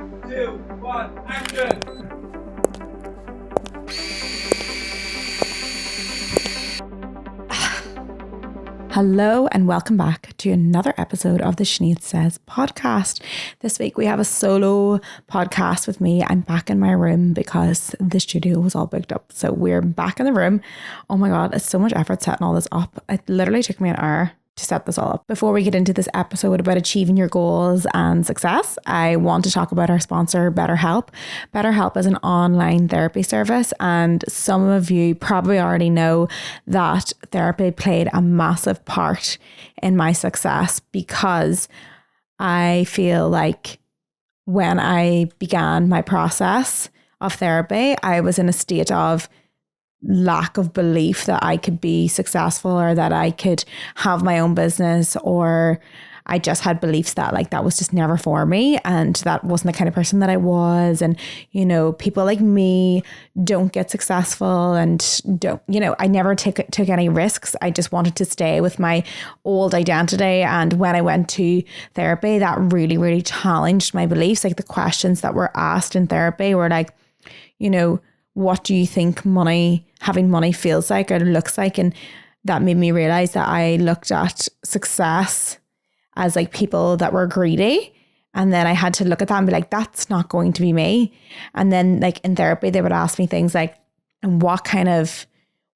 2, 1, action! Hello and welcome back to another episode of the Sinead Says podcast. This week we have a solo podcast with me. I'm back in my room because the studio was all booked up. So we're back in the room. Oh my God, it's so much effort setting all this up. It literally took me an hour to set this all up. Before we get into this episode about achieving your goals and success, I want to talk about our sponsor, BetterHelp. BetterHelp is an online therapy service, and some of you probably already know that therapy played a massive part in my success, because I feel like when I began my process of therapy, I was in a state of lack of belief that I could be successful or that I could have my own business, or I just had beliefs that like that was just never for me, and that wasn't the kind of person that I was. And you know, people like me don't get successful and don't, you know, I never took any risks. I just wanted to stay with my old identity. And when I went to therapy, that really challenged my beliefs. Like the questions that were asked in therapy were like, you know, what do you think having money feels like or looks like? And that made me realize that I looked at success as like people that were greedy. And then I had to look at that and be like, that's not going to be me. And then like in therapy, they would ask me things like, and what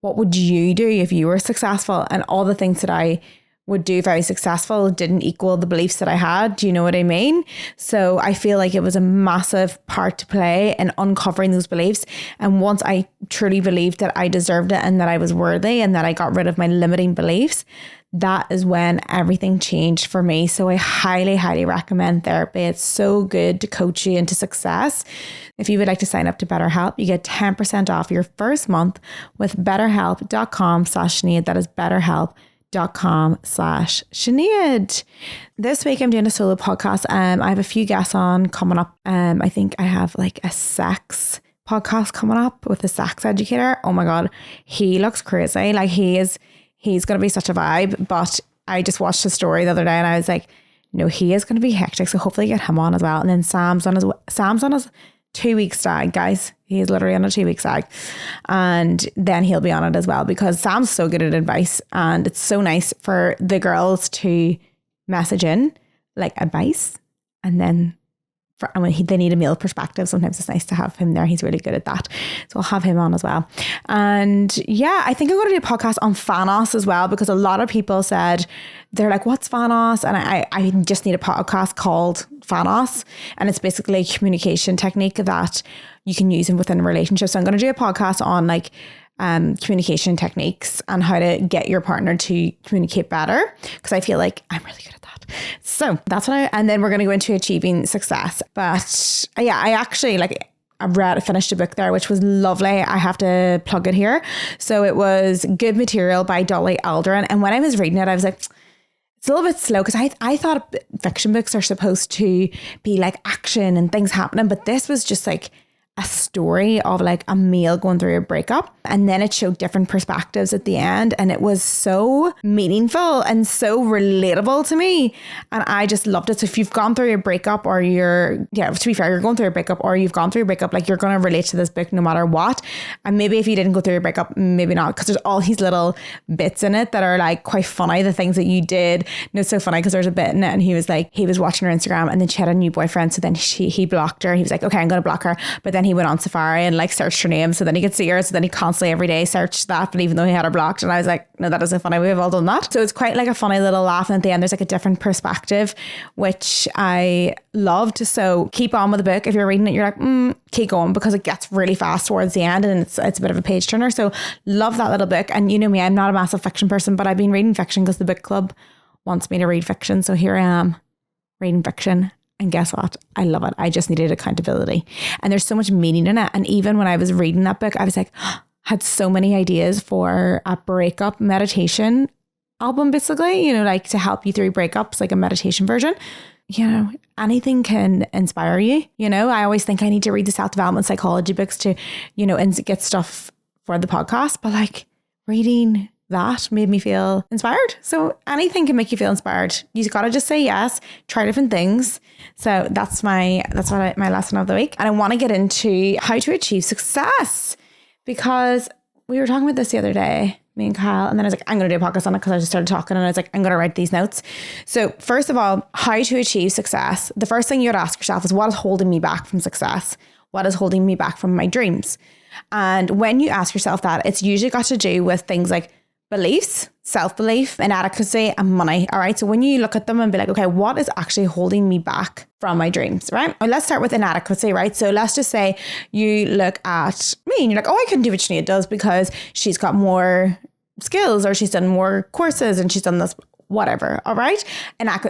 would you do if you were successful? And all the things that I would do if I was successful didn't equal the beliefs that I had. Do you know what I mean? So I feel like it was a massive part to play in uncovering those beliefs. And once I truly believed that I deserved it and that I was worthy and that I got rid of my limiting beliefs, that is when everything changed for me. So I highly recommend therapy. It's so good to coach you into success. If you would like to sign up to BetterHelp, you get 10% off your first month with betterhelp.com/Sinead. That is betterhelp.com/Sinead. This week I'm doing a solo podcast. I have a few guests on coming up. I think I have like a sex podcast coming up with a sex educator. Oh my God, he looks crazy. Like he's going to be such a vibe. But I just watched a story the other day and I was like, no, he is going to be hectic. So hopefully get him on as well. And then Sam's on his 2-week stag, guys. He's literally on a 2-week stag. And then he'll be on it as well, because Sam's so good at advice. And it's so nice for the girls to message in like advice. And then when they need a male perspective, sometimes it's nice to have him there. He's really good at that. So I'll have him on as well. And yeah, I think I'm going to do a podcast on Fanos as well, because a lot of people said, they're like, what's Fanos? And I just need a podcast called Fanos. And it's basically a communication technique that you can use within a relationship. So I'm going to do a podcast on like communication techniques and how to get your partner to communicate better, because I feel like I'm really good at that. So that's and then we're going to go into achieving success. But yeah, I actually finished a book there, which was lovely. I have to plug it here. So it was Good Material by Dolly Alderton. And when I was reading it, I was like, it's a little bit slow, because I thought fiction books are supposed to be like action and things happening. But this was just like a story of like a male going through a breakup, and then it showed different perspectives at the end, and it was so meaningful and so relatable to me, and I just loved it. So if you've gone through a breakup, or you're going through a breakup, or you've gone through a breakup, like you're going to relate to this book no matter what. And maybe if you didn't go through a breakup, maybe not, because there's all these little bits in it that are like quite funny, the things that you did. And it's so funny because there's a bit in it and he was watching her Instagram, and then she had a new boyfriend, so then he blocked her. He was like, okay, I'm going to block her. But then he went on Safari and like searched her name so then he could see her. So then he constantly every day searched that, but even though he had her blocked. And I was like, no, that isn't funny. We've all done that. So it's quite like a funny little laugh. And at the end, there's like a different perspective, which I loved. So keep on with the book. If you're reading it, you're like, keep going, because it gets really fast towards the end, and it's a bit of a page turner. So love that little book. And you know me, I'm not a massive fiction person, but I've been reading fiction because the book club wants me to read fiction. So here I am reading fiction. And guess what? I love it. I just needed accountability. And there's so much meaning in it. And even when I was reading that book, I was like, had so many ideas for a breakup meditation album, basically, you know, like to help you through breakups, like a meditation version. You know, anything can inspire you. You know, I always think I need to read the self-development psychology books to, you know, and get stuff for the podcast. But like reading that made me feel inspired. So anything can make you feel inspired. You got to just say yes, try different things. So that's my lesson of the week. And I want to get into how to achieve success, because we were talking about this the other day, me and Kyle, and then I was like, I'm going to do a podcast on it because I just started talking and I was like, I'm going to write these notes. So first of all, how to achieve success. The first thing you would ask yourself is, what is holding me back from success? What is holding me back from my dreams? And when you ask yourself that, it's usually got to do with things like beliefs, self-belief, inadequacy, and money. All right. So when you look at them and be like, okay, what is actually holding me back from my dreams? Right. Well, let's start with inadequacy. Right. So let's just say you look at me and you're like, oh, I couldn't do what Sinead does because she's got more skills, or she's done more courses and she's done this, whatever. All right.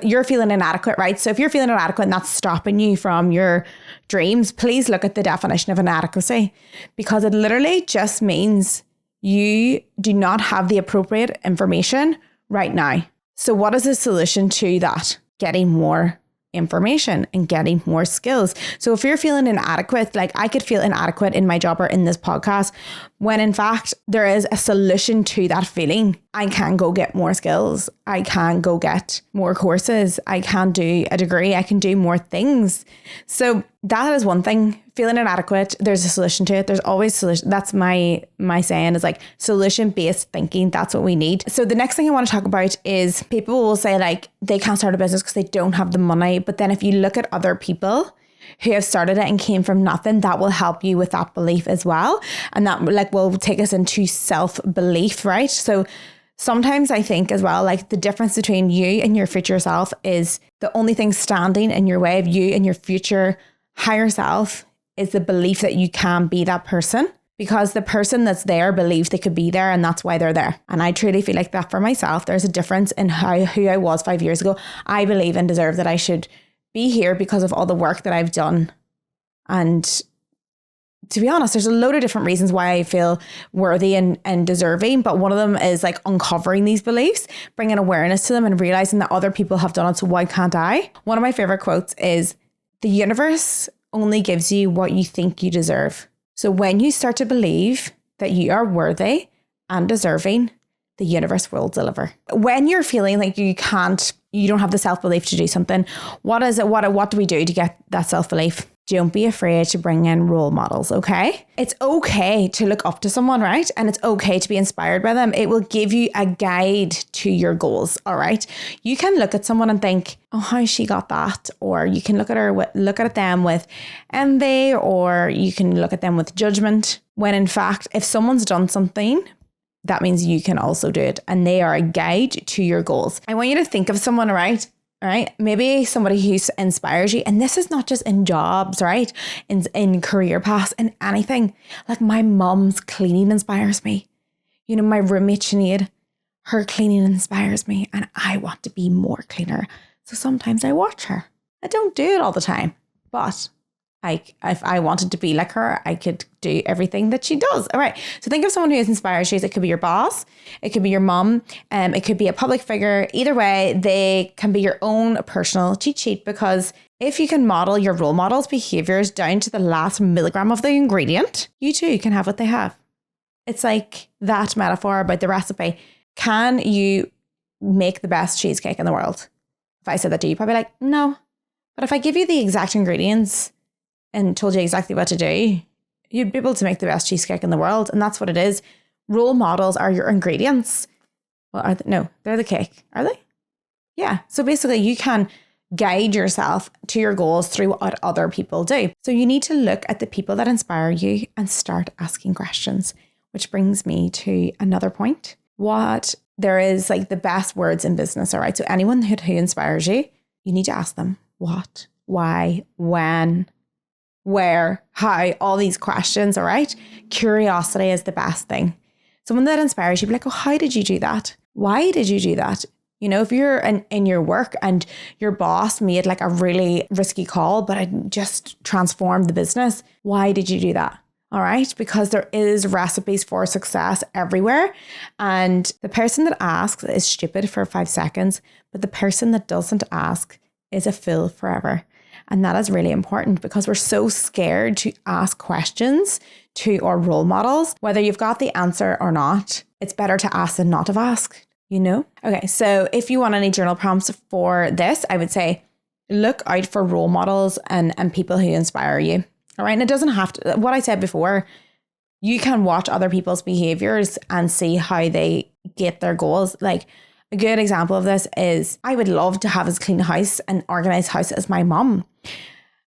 You're feeling inadequate. Right. So if you're feeling inadequate and that's stopping you from your dreams, please look at the definition of inadequacy, because it literally just means you do not have the appropriate information right now. So what is the solution to that? Getting more information and getting more skills. So if you're feeling inadequate, like I could feel inadequate in my job or in this podcast, when in fact there is a solution to that feeling. I can go get more skills. I can go get more courses. I can do a degree. I can do more things. So that is one thing. Feeling inadequate, there's a solution to it. There's always a solution. That's my saying, is like solution-based thinking. That's what we need. So the next thing I want to talk about is, people will say like they can't start a business because they don't have the money. But then if you look at other people who have started it and came from nothing, that will help you with that belief as well. And that like will take us into self-belief, right? So sometimes I think as well, like the difference between you and your future self is the only thing standing in your way of you and your future higher self is the belief that you can be that person, because the person that's there believes they could be there and that's why they're there. And I truly feel like that for myself. There's a difference in who I was 5 years ago. I believe and deserve that I should be here because of all the work that I've done. And to be honest, there's a load of different reasons why I feel worthy and deserving. But one of them is like uncovering these beliefs, bringing awareness to them and realizing that other people have done it. So why can't I? One of my favorite quotes is, the universe only gives you what you think you deserve. So when you start to believe that you are worthy and deserving, the universe will deliver. When you're feeling like you don't have the self-belief to do something, what is it? What do we do to get that self-belief? Don't be afraid to bring in role models, okay? It's okay to look up to someone, right? And it's okay to be inspired by them. It will give you a guide to your goals, all right? You can look at someone and think, oh, how she got that? Or you can look at them with envy, or you can look at them with judgment. When in fact, if someone's done something, that means you can also do it. And they are a guide to your goals. I want you to think of someone, right? All right. Maybe somebody who inspires you. And this is not just in jobs, right? In career paths and anything. Like my mom's cleaning inspires me. You know, my roommate Sinead, her cleaning inspires me. And I want to be more cleaner. So sometimes I watch her. I don't do it all the time. But if I wanted to be like her, I could do everything that she does. All right. So think of someone who inspires you. It could be your boss. It could be your mom. It could be a public figure. Either way, they can be your own personal cheat sheet, because if you can model your role models' behaviors down to the last milligram of the ingredient, you too can have what they have. It's like that metaphor about the recipe. Can you make the best cheesecake in the world? If I said that to you, you'd probably be like, no. But if I give you the exact ingredients and told you exactly what to do, you'd be able to make the best cheesecake in the world. And that's what it is. Role models are your ingredients. Well, no, they're the cake. Are they? Yeah. So basically you can guide yourself to your goals through what other people do. So you need to look at the people that inspire you and start asking questions, which brings me to another point. There is like the best words in business. All right. So anyone who inspires you, you need to ask them what, why, when, where, how, all these questions, all right? Curiosity is the best thing. Someone that inspires you, be like, oh, how did you do that? Why did you do that? You know, if you're in your work and your boss made like a really risky call, but it just transformed the business, why did you do that? All right? Because there is recipes for success everywhere. And the person that asks is stupid for 5 seconds, but the person that doesn't ask is a fool forever. And that is really important, because we're so scared to ask questions to our role models, whether you've got the answer or not. it's better to ask than not to ask, you know? Okay, so if you want any journal prompts for this, I would say look out for role models and people who inspire you. All right. And it doesn't have to, what I said before, you can watch other people's behaviors and see how they get their goals. Like a good example of this is I would love to have as clean a house and organized house as my mom.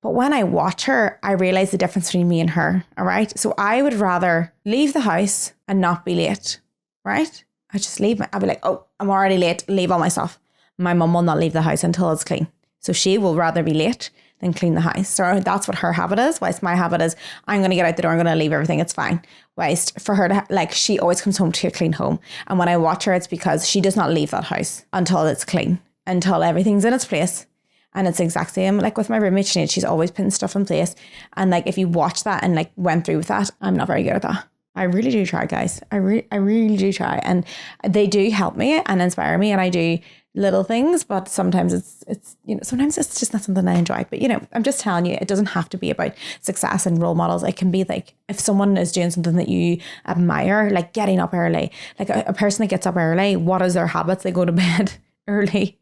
But when I watch her, I realize the difference between me and her. All right. So I would rather leave the house and not be late. Right. I just leave. I'd be like, oh, I'm already late. Leave all my stuff. My mom will not leave the house until it's clean. So she will rather be late than clean the house. So that's what her habit is. Whilst my habit is I'm going to get out the door. I'm going to leave everything. It's fine. Whilst for her to like, she always comes home to a clean home. And when I watch her, it's because she does not leave that house until it's clean, until everything's in its place. And it's the exact same like with my roommate Sinead. She's always putting stuff in place. And like if you watch that and like went through with that, I'm not very good at that. I really do try, guys. I really do try. And they do help me and inspire me. And I do little things, but sometimes it's you know, sometimes it's just not something I enjoy. But you know, I'm just telling you, it doesn't have to be about success and role models. It can be like if someone is doing something that you admire, like getting up early, like a person that gets up early, what is their habits? They go to bed early.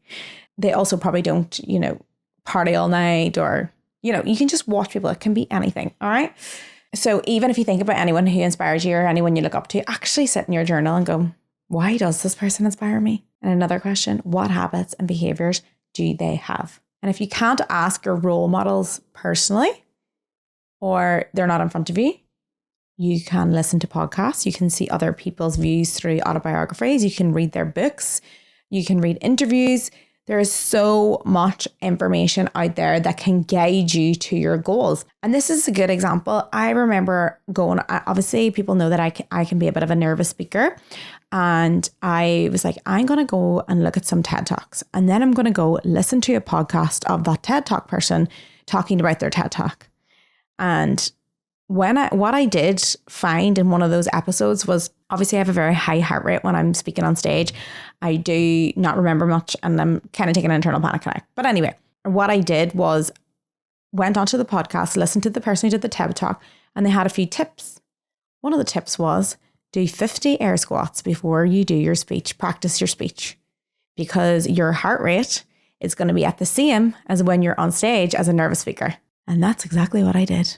They also probably don't, you know, party all night, or, you know, you can just watch people. It can be anything. All right. So even if you think about anyone who inspires you or anyone you look up to, actually sit in your journal and go, why does this person inspire me? And another question, what habits and behaviors do they have? And if you can't ask your role models personally, or they're not in front of you, you can listen to podcasts. You can see other people's views through autobiographies. You can read their books. You can read interviews. There is so much information out there that can guide you to your goals. And this is a good example. I remember going, obviously people know that I can be a bit of a nervous speaker. And I was like, I'm going to go and look at some TED Talks. And then I'm going to go listen to a podcast of that TED Talk person talking about their TED Talk. And what I did find in one of those episodes was, obviously I have a very high heart rate when I'm speaking on stage. I do not remember much and I'm kind of taking an internal panic attack. But anyway, what I did was went onto the podcast, listened to the person who did the TED Talk, and they had a few tips. One of the tips was do 50 air squats before you do your speech, practice your speech, because your heart rate is going to be at the same as when you're on stage as a nervous speaker. And that's exactly what I did.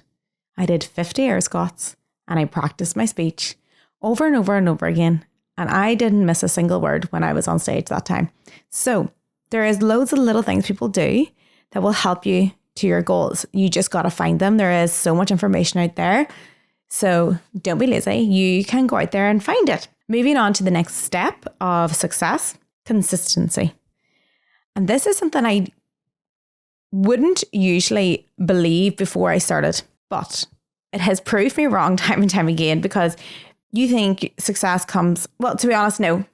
I did 50 air squats and I practiced my speech over and over and over again. And I didn't miss a single word when I was on stage that time. So there is loads of little things people do that will help you to your goals. You just got to find them. There is so much information out there. So don't be lazy. You can go out there and find it. Moving on to the next step of success, consistency. And this is something I wouldn't usually believe before I started. But it has proved me wrong time and time again, because you think success comes, well, to be honest, no.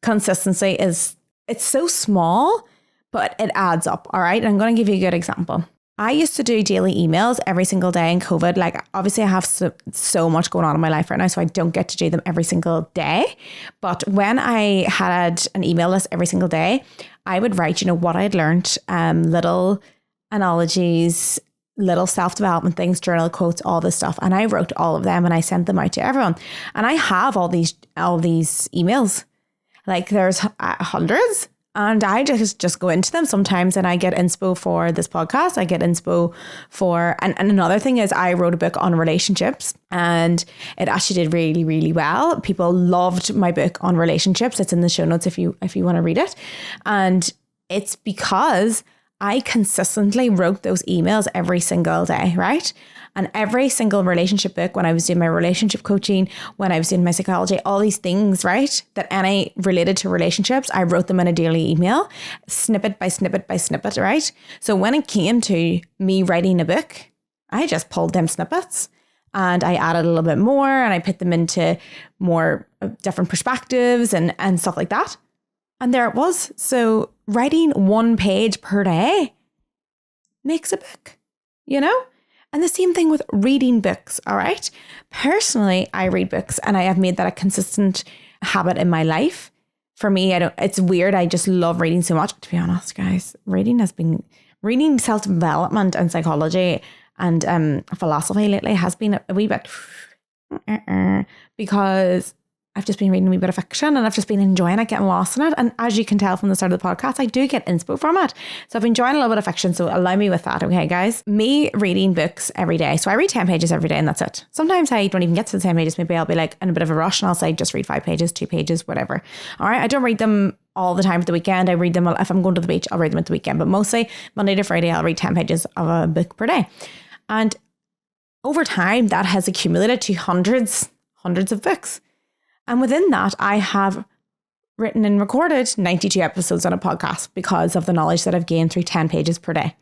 Consistency it's so small, but it adds up. All right. And I'm going to give you a good example. I used to do daily emails every single day in COVID. Like obviously I have so much going on in my life right now, so I don't get to do them every single day. But when I had an email list every single day, I would write, you know, what I'd learned, little analogies, little self-development things, journal quotes, all this stuff. And I wrote all of them and I sent them out to everyone. And I have all these emails. Like there's hundreds. And I just go into them sometimes and I get inspo for this podcast. I get inspo for, and another thing is I wrote a book on relationships and it actually did really, really well. People loved my book on relationships. It's in the show notes if you want to read it. And it's because I consistently wrote those emails every single day, right? And every single relationship book, when I was doing my relationship coaching, when I was doing my psychology, all these things, right, that any related to relationships, I wrote them in a daily email, snippet by snippet by snippet, right? So when it came to me writing a book, I just pulled them snippets and I added a little bit more and I put them into more different perspectives and stuff like that. And there it was. So writing 1 page per day makes a book, you know? And the same thing with reading books, all right? Personally, I read books and I have made that a consistent habit in my life. For me, it's weird. I just love reading so much. To be honest, guys, reading self-development and psychology and philosophy lately has been a wee bit because I've just been reading a wee bit of fiction and I've just been enjoying it, getting lost in it. And as you can tell from the start of the podcast, I do get inspo from it. So I've been enjoying a little bit of fiction. So allow me with that. Okay, guys. Me reading books every day. So I read 10 pages every day and that's it. Sometimes I don't even get to the 10 pages. Maybe I'll be like in a bit of a rush and I'll say just read 5 pages, 2 pages, whatever. All right. I don't read them all the time at the weekend. I read them if I'm going to the beach, I'll read them at the weekend. But mostly Monday to Friday, I'll read 10 pages of a book per day. And over time, that has accumulated to hundreds of books. And within that, I have written and recorded 92 episodes on a podcast because of the knowledge that I've gained through 10 pages per day.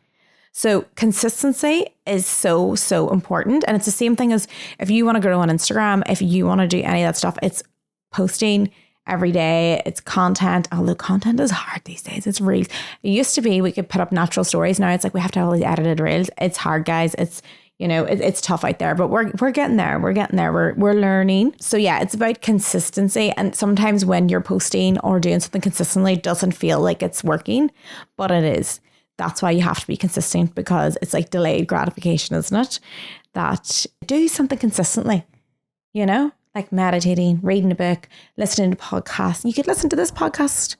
So consistency is so, so important. And it's the same thing as if you want to grow on Instagram, if you want to do any of that stuff, it's posting every day, it's content. Although content is hard these days. It's reels. It used to be we could put up natural stories. Now it's like we have to have all these edited reels. It's hard, guys. It's it's tough out there, but we're getting there. We're getting there. We're learning. So yeah, it's about consistency. And sometimes when you're posting or doing something consistently, it doesn't feel like it's working, but it is. That's why you have to be consistent, because it's like delayed gratification, isn't it? That do something consistently, like meditating, reading a book, listening to podcasts. You could listen to this podcast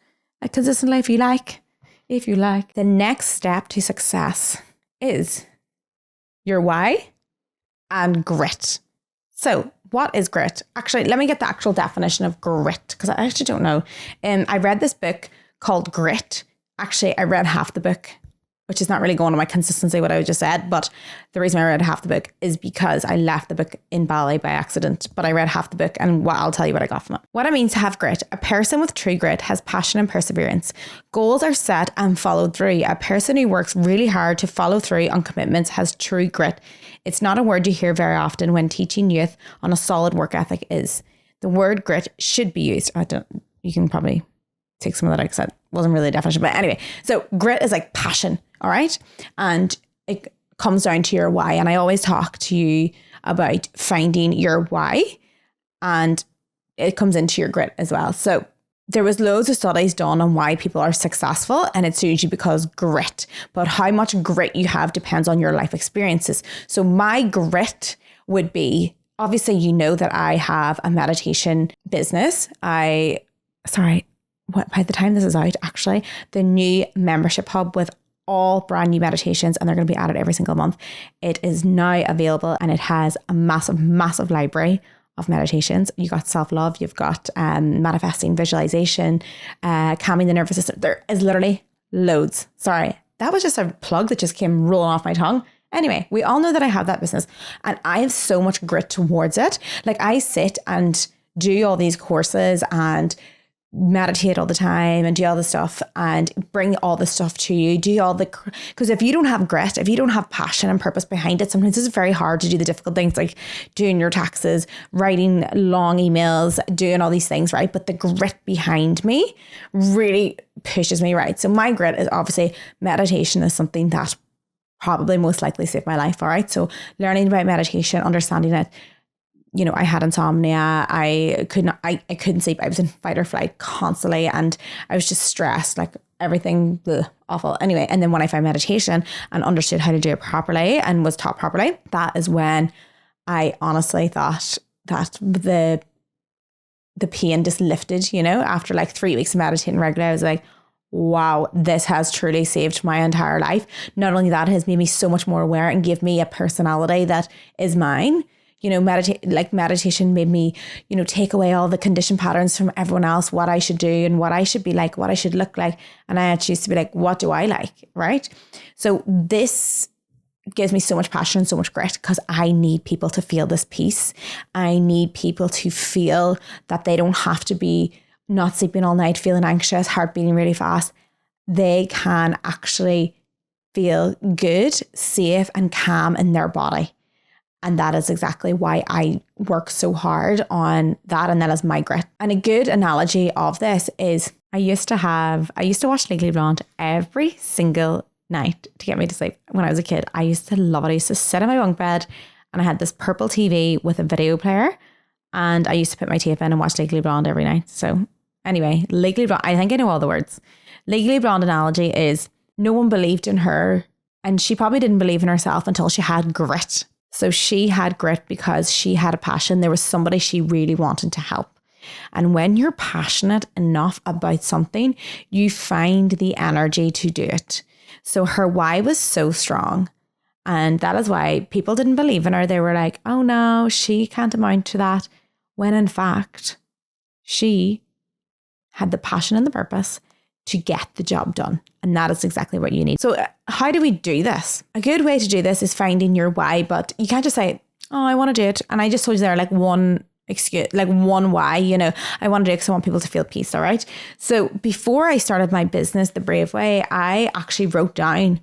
consistently if you like. The next step to success is your why and grit. So what is grit? Actually, let me get the actual definition of grit, because I actually don't know. I read this book called Grit. Actually, I read half the book, which is not really going on my consistency, what I just said. But the reason I read half the book is because I left the book in Bali by accident. But I read half the book and I'll tell you what I got from it. What it means to have grit. A person with true grit has passion and perseverance. Goals are set and followed through. A person who works really hard to follow through on commitments has true grit. It's not a word you hear very often when teaching youth on a solid work ethic is. The word grit should be used. You can probably take some of that out because that wasn't really a definition. But anyway, so grit is like passion. All right. And it comes down to your why. And I always talk to you about finding your why, and it comes into your grit as well. So there was loads of studies done on why people are successful, and it's usually because grit. But how much grit you have depends on your life experiences. So my grit would be, obviously, that I have a meditation business. By the time this is out, actually, the new membership hub with all brand new meditations, and they're going to be added every single month. It is now available, and it has a massive, massive library of meditations. You got self-love, you've got manifesting, visualization, calming the nervous system. There is literally loads. Sorry, that was just a plug that just came rolling off my tongue. Anyway, we all know that I have that business, and I have so much grit towards it. Like, I sit and do all these courses and meditate all the time and do all the stuff and bring all the stuff to you, because if you don't have grit, if you don't have passion and purpose behind it, sometimes it's very hard to do the difficult things like doing your taxes, writing long emails, doing all these things, right? But the grit behind me really pushes me, right? So my grit is obviously meditation is something that probably most likely saved my life. All right. So learning about meditation, understanding it. I had insomnia. I couldn't sleep. I was in fight or flight constantly, and I was just stressed, like everything awful. Anyway, and then when I found meditation and understood how to do it properly and was taught properly, that is when I honestly thought that the pain just lifted, after like 3 weeks of meditating regularly. I was like, wow, this has truly saved my entire life. Not only that, it has made me so much more aware and give me a personality that is mine. Meditation made me, take away all the conditioned patterns from everyone else, what I should do and what I should be like, what I should look like. And I actually used to be like, what do I like? Right. So this gives me so much passion and so much grit, because I need people to feel this peace. I need people to feel that they don't have to be not sleeping all night, feeling anxious, heart beating really fast. They can actually feel good, safe and calm in their body. And that is exactly why I work so hard on that. And that is my grit. And a good analogy of this is I used to watch Legally Blonde every single night to get me to sleep. When I was a kid, I used to love it. I used to sit in my bunk bed and I had this purple TV with a video player, and I used to put my tape in and watch Legally Blonde every night. So anyway, Legally Blonde, I think I know all the words. Legally Blonde analogy is no one believed in her, and she probably didn't believe in herself until she had grit. So she had grit because she had a passion. There was somebody she really wanted to help. And when you're passionate enough about something, you find the energy to do it. So her why was so strong. And that is why people didn't believe in her. They were like, oh no, she can't amount to that. When in fact, she had the passion and the purpose to get the job done. And that is exactly what you need. So how do we do this? A good way to do this is finding your why, but you can't just say, oh, I want to do it. And I just told you there one excuse, one why, I want to do it because I want people to feel peace. All right. So before I started my business, The Brave Way, I actually wrote down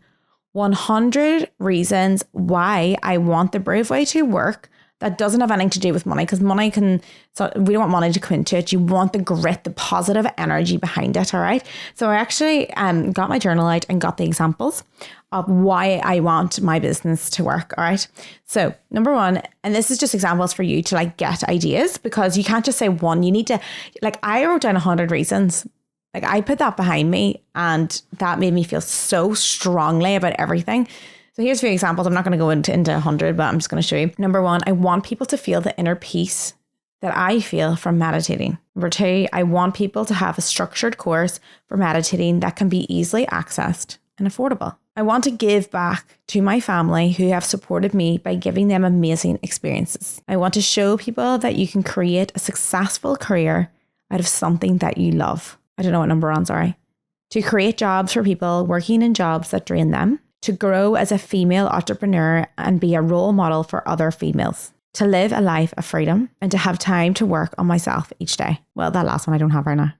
100 reasons why I want The Brave Way to work. That doesn't have anything to do with money, because money we don't want money to come into it. You want the grit, the positive energy behind it. All right. So I actually got my journal out and got the examples of why I want my business to work. All right. So number one, and this is just examples for you to get ideas, because you can't just say one. You need to, I wrote down 100 reasons. I put that behind me, and that made me feel so strongly about everything. So here's a few examples. I'm not going to go into 100, but I'm just going to show you. Number one, I want people to feel the inner peace that I feel from meditating. Number two, I want people to have a structured course for meditating that can be easily accessed and affordable. I want to give back to my family who have supported me by giving them amazing experiences. I want to show people that you can create a successful career out of something that you love. I don't know what number we're on, sorry. To create jobs for people working in jobs that drain them. To grow as a female entrepreneur and be a role model for other females. To live a life of freedom and to have time to work on myself each day. Well, that last one I don't have right now.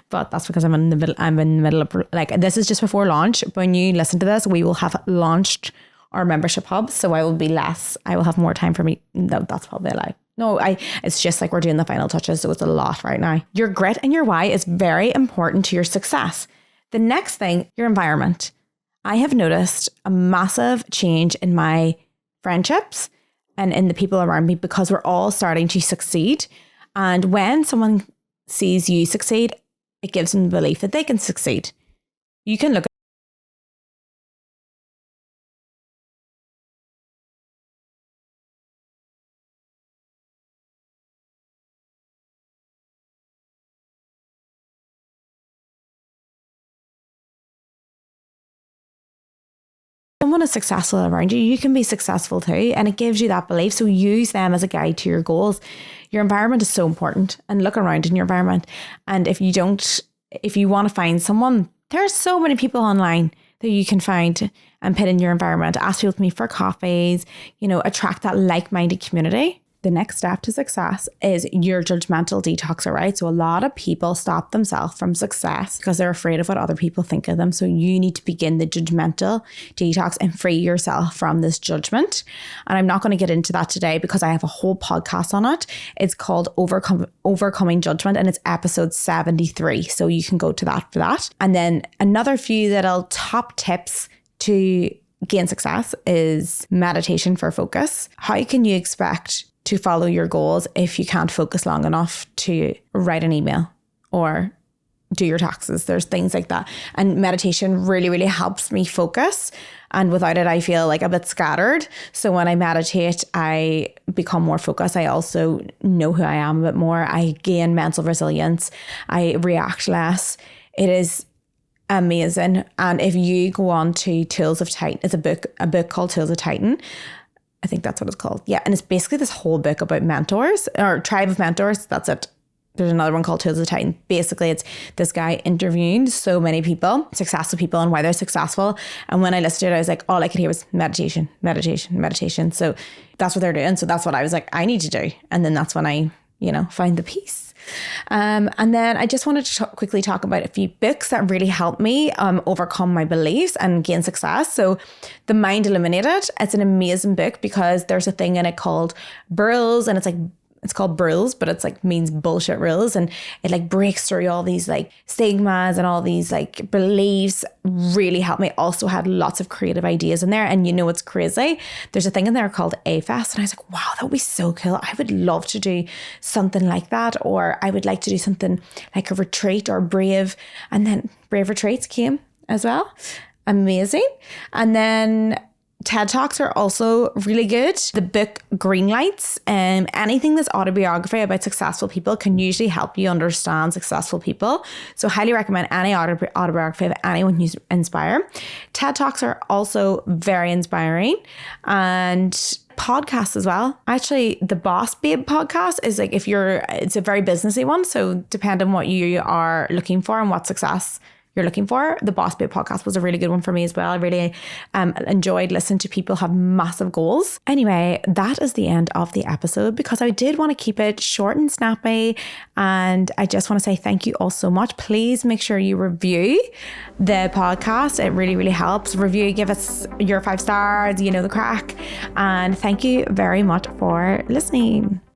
But that's because I'm in the middle of, this is just before launch. When you listen to this, we will have launched our membership hub. So I will have more time for me. No, that's probably a lie. No, it's just we're doing the final touches. So it's a lot right now. Your grit and your why is very important to your success. The next thing, your environment. I have noticed a massive change in my friendships and in the people around me, because we're all starting to succeed. And when someone sees you succeed, it gives them the belief that they can succeed. You can look at someone is successful around you, you can be successful too. And it gives you that belief. So use them as a guide to your goals. Your environment is so important, and look around in your environment. And if you want to find someone, there are so many people online that you can find and put in your environment. Ask people to meet for coffees, attract that like-minded community. The next step to success is your judgmental detox, all right? So a lot of people stop themselves from success because they're afraid of what other people think of them. So you need to begin the judgmental detox and free yourself from this judgment. And I'm not going to get into that today because I have a whole podcast on it. It's called Overcoming Judgment, and it's episode 73. So you can go to that for that. And then another few little top tips to gain success is meditation for focus. How can you expect to follow your goals if you can't focus long enough to write an email or do your taxes? There's things like that. And meditation really, really helps me focus. And without it, I feel a bit scattered. So when I meditate, I become more focused. I also know who I am a bit more. I gain mental resilience. I react less. It is amazing. And if you go on to Tools of Titan, it's a book called Tools of Titan. I think that's what it's called. Yeah. And it's basically this whole book about mentors or tribe of mentors. That's it. There's another one called Tools of Titan. Basically, it's this guy interviewing so many people, successful people, and why they're successful. And when I listened to it, I was all I could hear was meditation, meditation, meditation. So that's what they're doing. So that's what I was I need to do. And then that's when I, find the peace. And then I just wanted to quickly talk about a few books that really helped me overcome my beliefs and gain success. So The Mind Illuminated, it's an amazing book because there's a thing in it called Burls, and it's called Burls, but it's means bullshit rules, and it breaks through all these stigmas and all these beliefs. Really helped me. Also had lots of creative ideas in there. And what's crazy? There's a thing in there called A-Fest, and I was wow, that would be so cool. I would love to do something like that, or I would like to do something like a retreat or Brave. And then Brave Retreats came as well. Amazing. And then TED Talks are also really good. The book Green Lights, anything that's autobiography about successful people can usually help you understand successful people. So highly recommend any autobiography of anyone you inspire. TED Talks are also very inspiring, and podcasts as well. Actually, the Boss Babe podcast is like, it's a very businessy one. So depending on what you are looking for and what success you're looking for, the Boss Babe podcast was a really good one for me as well. I really enjoyed listening to people have massive goals. Anyway, that is the end of the episode because I did want to keep it short and snappy. And I just want to say thank you all so much. Please make sure you review the podcast. It really, really helps. Review, give us your 5 stars, you know the crack. And thank you very much for listening.